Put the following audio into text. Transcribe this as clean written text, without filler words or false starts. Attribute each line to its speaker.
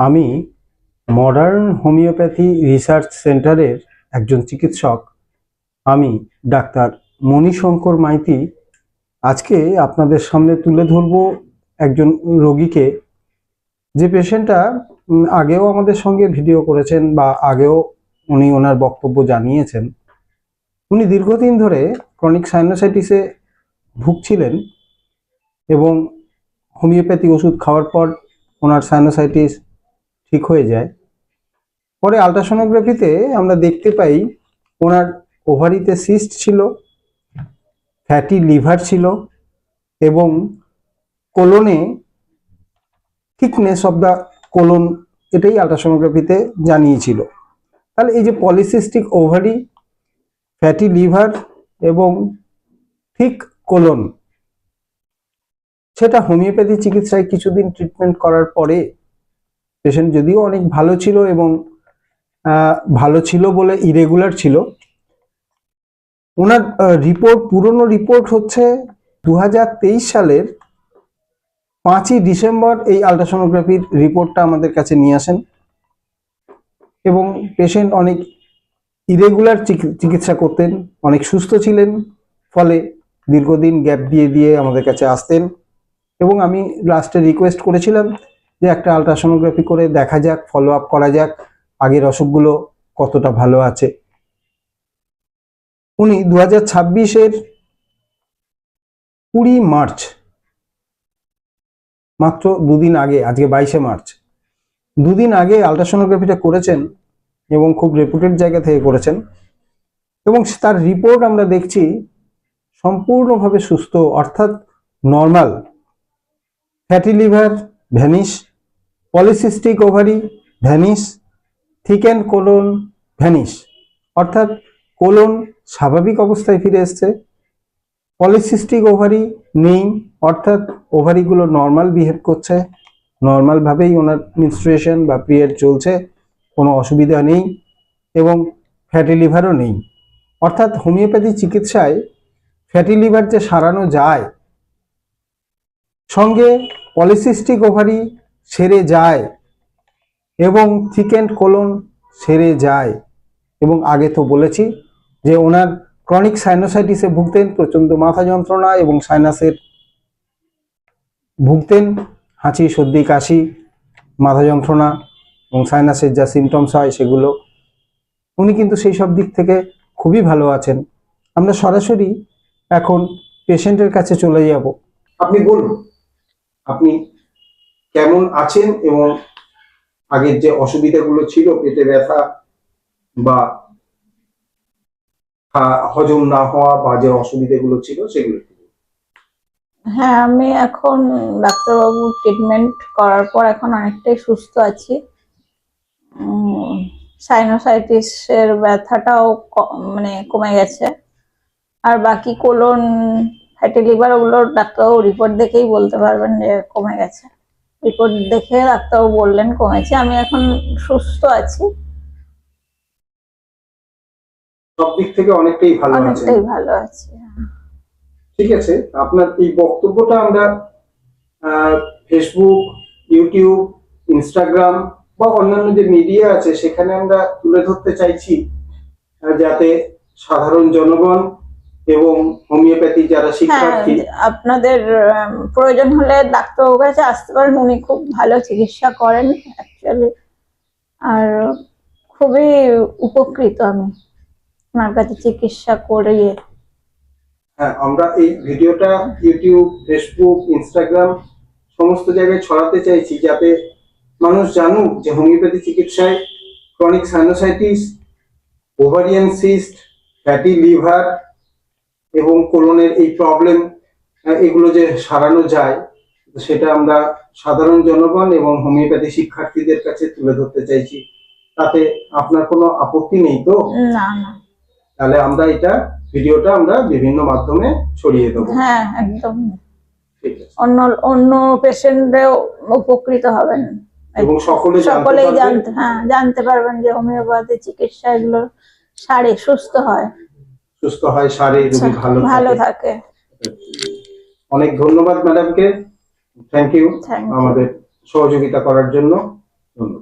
Speaker 1: আমি modern homeopathy research সেন্টারের একজন চিকিৎসক। আমি ডাক্তার মণিশঙ্কর মাইতি আজকে আপনাদের সামনে তুলে ধরব একজন রোগীকে, যে পেশেন্টটা আগেও আমাদের সঙ্গে ভিডিও করেছেন বা আগেও উনি ওনার বক্তব্য জানিয়েছেন। উনি দীর্ঘদিন ধরে ক্রনিক সাইনোসাইটিসে ভুগছিলেন এবং হোমিওপ্যাথি ওষুধ খাওয়ার পর ওনার সাইনোসাইটিস ঠিক হয়ে যায়। পরে আলট্রাসোনোগ্রাফিতে আমরা দেখতে পাই ওনার ওভারিতে সিস্ট ছিল, ফ্যাটি লিভার ছিল এবং কোলনে থিকনেস অফ দ্য কোলন, এটাই আলট্রাসোনোগ্রাফিতে জানিয়েছিল। তাহলে এই যে পলিসিস্টিক ওভারি, ফ্যাটি লিভার এবং থিক কোলন, সেটা হোমিওপ্যাথি চিকিৎসায় কিছুদিন ট্রিটমেন্ট করার পরে পেশেন্ট যদিও অনেক ভালো ছিল এবং ভালো ছিল বলে ইরেগুলার ছিল। ওনার রিপোর্ট, পুরনো রিপোর্ট হচ্ছে 2023 সালের 5ই ডিসেম্বর এই আলট্রাসোনোগ্রাফির রিপোর্টটা আমাদের কাছে নিয়ে আসেন এবং পেশেন্ট অনেক ইরেগুলার চিকিৎসা করতেন, অনেক সুস্থ ছিলেন, ফলে দীর্ঘদিন গ্যাপ দিয়ে দিয়ে আমাদের কাছে আসতেন এবং আমি লাস্টে রিকোয়েস্ট করেছিলাম যে একটা আলট্রাসোনোগ্রাফি করে দেখা যাক, ফলো আপ করা যাক আগের অসুখগুলো কতটা ভালো আছে। উনি 2026-এর 20 মার্চ, মাত্র দুদিন আগে, আজকে 22শে মার্চ, দুদিন আগে আলট্রাসোনোগ্রাফিটা করেছেন এবং খুব রেপুটেড জায়গা থেকে করেছেন এবং তার রিপোর্ট আমরা দেখছি সম্পূর্ণভাবে সুস্থ, অর্থাৎ normal. Fatty liver vanish, polycystic ovary vanish, thickened colon vanish, অর্থাৎ কোলন স্বাভাবিক অবস্থায় ফিরে এসছে। পলিসিস্টিক ওভারি নেই, অর্থাৎ ওভারিগুলো নর্মাল বিহেভ করছে, নর্মালভাবেই ওনার মেনস্ট্রুয়েশন বা পিরিয়ড চলছে, কোনো অসুবিধা নেই এবং ফ্যাটি লিভারও নেই। অর্থাৎ হোমিওপ্যাথি চিকিৎসায় ফ্যাটি লিভার যে সারানো যায়, সঙ্গে পলিসিস্টিক ওভারি সেরে যায় এবং থিকেন্ড কোলন সেরে যায়। এবং আগে তো বলেছি যে ওনার ক্রনিক সাইনোসাইটিসে ভুগতেন, প্রচণ্ড মাথা যন্ত্রণা এবং সাইনাসের ভুগতেন, হাঁচি, সর্দি, কাশি, মাথা যন্ত্রণা এবং সাইনাসের যা সিমটমস হয় সেগুলো। উনি কিন্তু সেই সব দিক থেকে খুবই ভালো আছেন। আমরা সরাসরি এখন পেশেন্টের কাছে চলে যাব। আপনি বলুন আপনি কেমন আছেন এবং আগের যে অসুবিধাগুলো ছিল, পেটে ব্যথা বা হজম না হওয়া বা যে অসুবিধাগুলো ছিল সেগুলো।
Speaker 2: হ্যাঁ, আমি এখন ডাক্তারবাবু ট্রিটমেন্ট করার পর এখন অনেকটাই সুস্থ আছি। সাইনোসাইটিসের ব্যথাটাও মানে কমে গেছে। আর বাকি কোলন, ফ্যাটি লিভার, ওগুলো ডাক্তারবাবু রিপোর্ট দেখেই বলতে পারবেন যে কমে গেছে। রিপোর্ট দেখে ডাক্তারবাবু বললেন কমেছে। আমি এখন সুস্থ আছি,
Speaker 1: সব দিক থেকে অনেকটাই ভালো
Speaker 2: আছি।
Speaker 1: ঠিক আছে, আপনার এই বক্তব্যটা আমরা ফেসবুক, ইউটিউব, ইনস্টাগ্রাম বা অন্যান্য যে মিডিয়া আছে সেখানে আমরা তুলে ধরতে চাইছি, যাতে সাধারণ জনগণ এবং হোমিওপ্যাথি যারা শিক্ষার্থী,
Speaker 2: আপনাদের প্রয়োজন হলে ডাক্তারবাবুর কাছে আসতে পারেন। উনি খুব ভালো চিকিৎসা করেন অ্যাকচুয়ালি, আর খুবই উপকৃত আমি ওনার কাছে চিকিৎসা করিয়ে।
Speaker 1: হ্যাঁ, আমরা এই ভিডিওটা ইউটিউব, ফেসবুক, ইনস্টাগ্রাম সমস্ত জায়গায় ছড়াতে চাইছি, যাতে মানুষ জানুক যে হোমিওপ্যাথি চিকিৎসায় chronic sinusitis, ovarian cyst, fatty liver এবং কোলনের এই প্রবলেম, এগুলো যে সারানো যায়, সেটা আমরা সাধারণ জনগণ এবং হোমিওপ্যাথি শিক্ষার্থীদের কাছে তুলে ধরতে চাইছি। তাতে আপনার কোনো আপত্তি নেই তো?
Speaker 2: না না।
Speaker 1: তাহলে আমরা এটা ভিডিওটা আমরা বিভিন্ন মাধ্যমে ছড়িয়ে দেবো।
Speaker 2: হ্যাঁ, একদম।
Speaker 1: ঠিক আছে,
Speaker 2: অন্য পেশেন্টরাও উপকৃত হবেন
Speaker 1: এবং সকলেই
Speaker 2: জানতে পারবেন যে হোমিওপ্যাথি চিকিৎসা এগুলো সারে, সুস্থ হয়,
Speaker 1: সারে, রোগী ভালো থাকে। অনেক ধন্যবাদ ম্যাডামকে, থ্যাংক ইউ
Speaker 2: থ্যাংক ইউ।
Speaker 1: আমাদের সহযোগিতা করার জন্য। ধন্যবাদ।